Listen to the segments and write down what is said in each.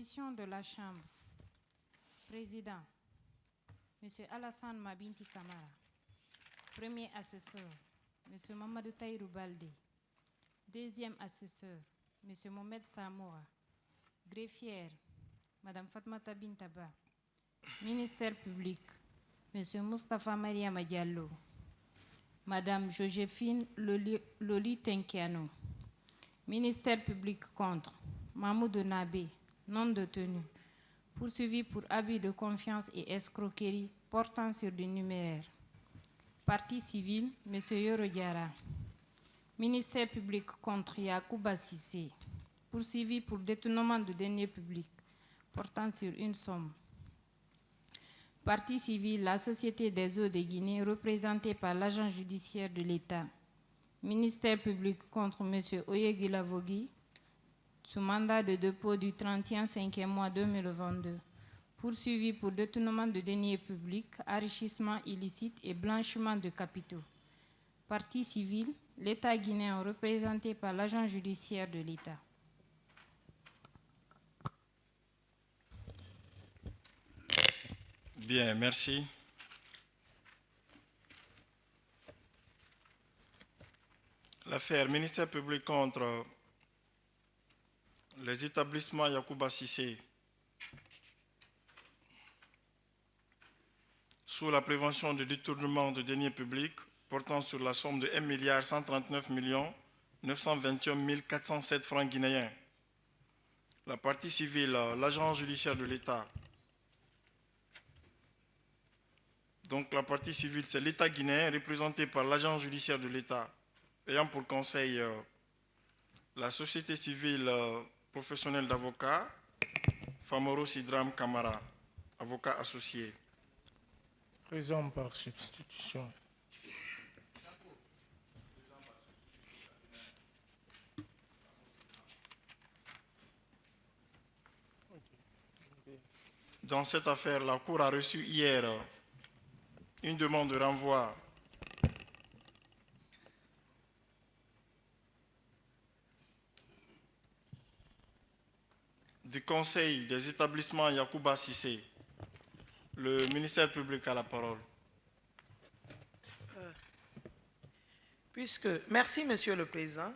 Composition de la Chambre. Président, M. Alassane Mabinti Kamara. Premier assesseur, M. Mamadou Taïrou Baldé. Deuxième assesseur, M. Mohamed Samoura. Greffière, Mme Fatmata Bintaba. Ministère public, M. Moustapha Mariama Diallo. Mme Joséphine Loli Tenkiano. Ministère public contre, Mahmoud Nabé, non détenu, poursuivi pour abus de confiance et escroquerie portant sur du numéraire. Partie civile, M. Yoro Diara. Ministère public contre Yacouba Sissé, poursuivi pour détournement de deniers publics portant sur une somme. Partie civile, la Société des eaux de Guinée, représentée par l'agent judiciaire de l'État. Ministère public contre M. Oyegui Lavogui, sous mandat de dépôt du 31/5 mois 2022, poursuivi pour détournement de deniers publics, enrichissement illicite et blanchiment de capitaux. Partie civile, l'État guinéen représenté par l'agent judiciaire de l'État. Bien, merci. L'affaire ministère public contre les établissements Yacouba Sissé sous la prévention du détournement de deniers publics portant sur la somme de 1 139 921 407 francs guinéens. La partie civile, l'agent judiciaire de l'État. Donc la partie civile, c'est l'État guinéen représenté par l'agent judiciaire de l'État, ayant pour conseil la société civile professionnelle d'avocats, Famoro Sidram Kamara, avocat associé. Présent par substitution. Dans cette affaire, la Cour a reçu hier une demande de renvoi du Conseil des établissements Yacouba Sissé. Le ministère public a la parole. Merci, Monsieur le Président.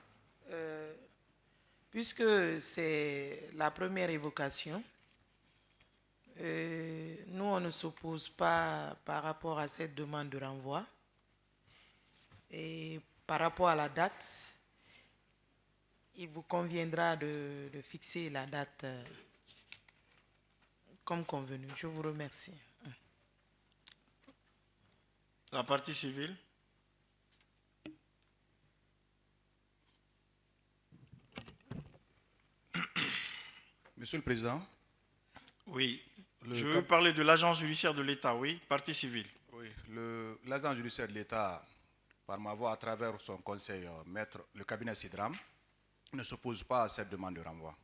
Puisque c'est la première évocation, nous, on ne s'oppose pas par rapport à cette demande de renvoi. Et par rapport à la date, il vous conviendra de fixer la date comme convenu. Je vous remercie. La partie civile. Monsieur le Président. Oui. Je veux parler de l'agent judiciaire de l'État, oui, partie civile. Oui, l'agent judiciaire de l'État, par ma voix, à travers son conseil, maître, le cabinet Sidram, ne s'oppose pas à cette demande de renvoi.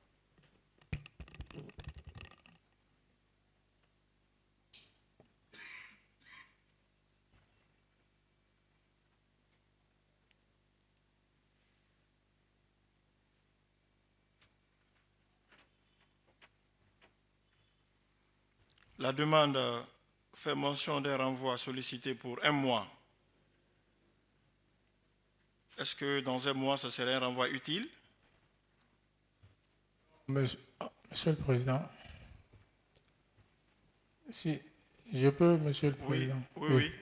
La demande fait mention d'un renvoi sollicité pour 1 mois. Est-ce que dans 1 mois, ce serait un renvoi utile? Monsieur le Président, si je peux, Monsieur le Président. Oui.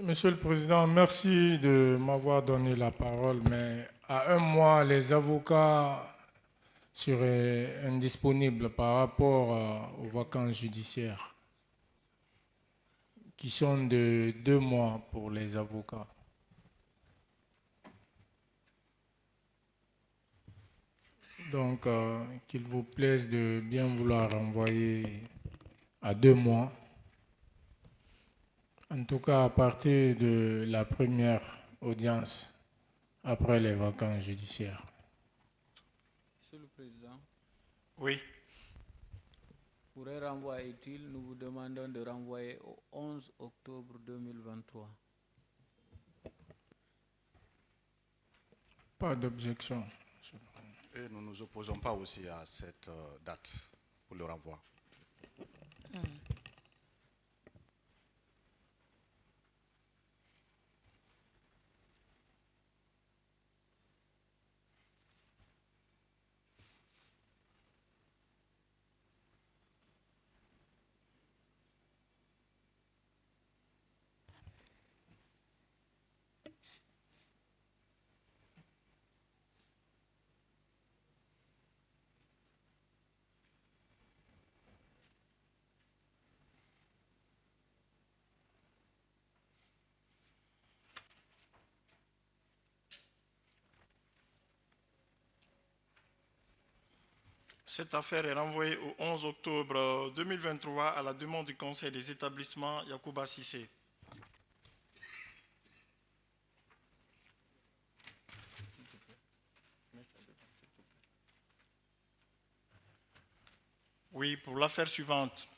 Monsieur le Président, merci de m'avoir donné la parole, mais à 1 mois, les avocats seraient indisponibles par rapport aux vacances judiciaires, qui sont de 2 mois pour les avocats. Donc, qu'il vous plaise de bien vouloir renvoyer à 2 mois. En tout cas, à partir de la première audience après les vacances judiciaires. Monsieur le Président. Oui. Pour un renvoi utile, nous vous demandons de renvoyer au 11 octobre 2023. Pas d'objection. Et nous ne nous opposons pas aussi à cette date. pour le renvoi. Cette affaire est renvoyée au 11 octobre 2023 à la demande du Conseil des établissements Yacouba Cissé. Oui, pour l'affaire suivante.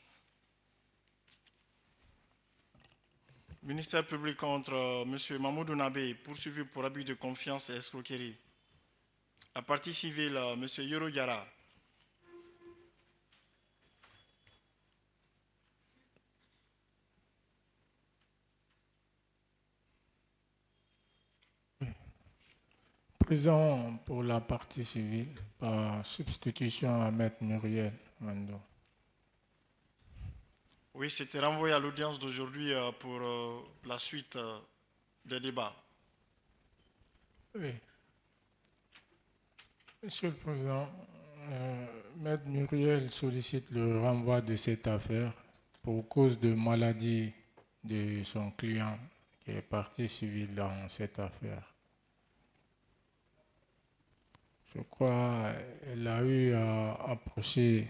Ministère public contre M. Mamoudou Nabé, poursuivi pour abus de confiance et escroquerie. La partie civile, M. Yoro Yara. Présent pour la partie civile, par substitution à Maître Muriel Mando. Oui, c'était renvoyé à l'audience d'aujourd'hui pour la suite des débats. Oui. Monsieur le Président, Maître Muriel sollicite le renvoi de cette affaire pour cause de maladie de son client qui est partie civile dans cette affaire. Je crois qu'elle a eu à approcher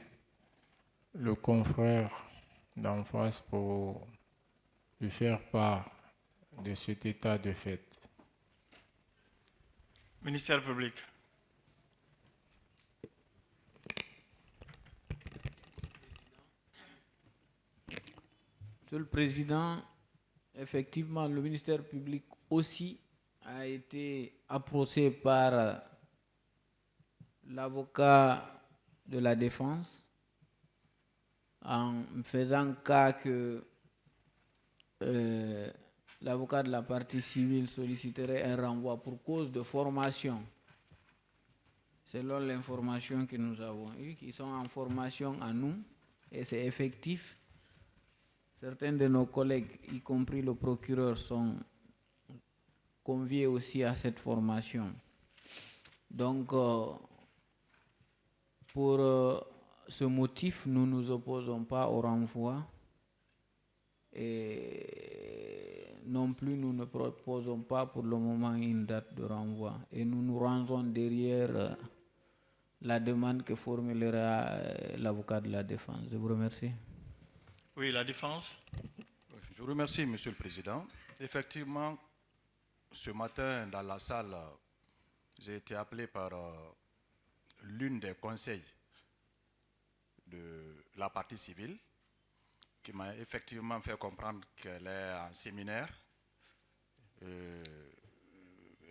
le confrère d'en face pour lui faire part de cet état de fait. Ministère public. Monsieur le Président, effectivement, le ministère public aussi a été approché par l'avocat de la défense en faisant cas que l'avocat de la partie civile solliciterait un renvoi pour cause de formation. Selon l'information que nous avons eue, qui sont en formation à nous, et c'est effectif. Certains de nos collègues, y compris le procureur, sont conviés aussi à cette formation. Donc, pour ce motif, nous ne nous opposons pas au renvoi et non plus nous ne proposons pas pour le moment une date de renvoi. Et nous nous rangeons derrière la demande que formulera l'avocat de la défense. Je vous remercie. Oui, la défense. Je vous remercie, Monsieur le Président. Effectivement, ce matin, dans la salle, j'ai été appelé par l'une des conseils de la partie civile qui m'a effectivement fait comprendre qu'elle est en séminaire. Elle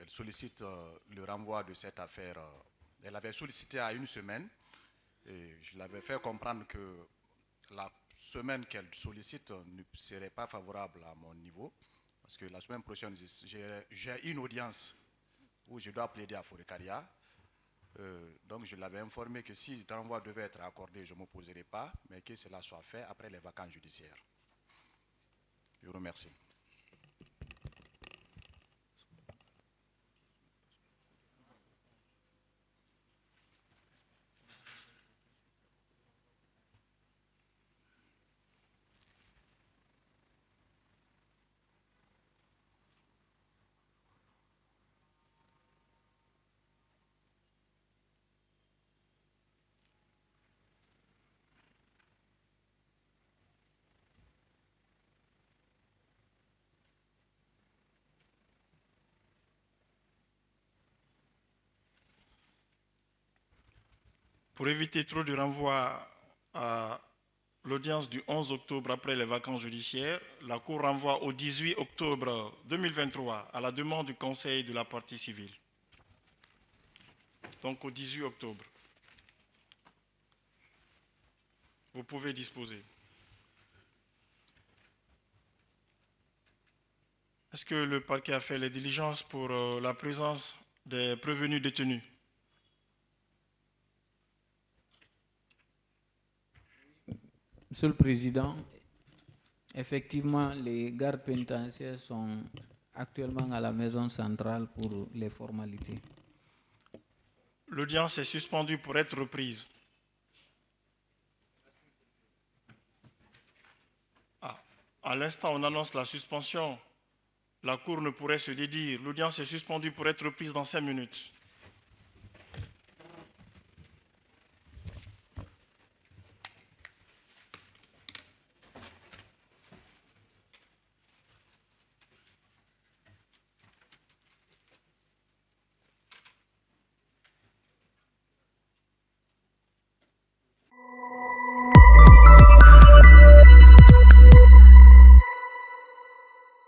sollicite le renvoi de cette affaire. Elle avait sollicité à une semaine et je l'avais fait comprendre que la semaine qu'elle sollicite ne serait pas favorable à mon niveau parce que la semaine prochaine, j'ai une audience où je dois plaider à Forécaria. Donc je l'avais informé que si le renvoi devait être accordé, je ne m'opposerai pas, mais que cela soit fait après les vacances judiciaires. Je vous remercie. Pour éviter trop de renvois à l'audience du 11 octobre après les vacances judiciaires, la Cour renvoie au 18 octobre 2023 à la demande du Conseil de la partie civile. Donc au 18 octobre. Vous pouvez disposer. Est-ce que le parquet a fait les diligences pour la présence des prévenus détenus? Monsieur le Président, effectivement, les gardes pénitentiaires sont actuellement à la maison centrale pour les formalités. L'audience est suspendue pour être reprise. À l'instant, on annonce la suspension. La Cour ne pourrait se dédire. L'audience est suspendue pour être reprise dans 5 minutes.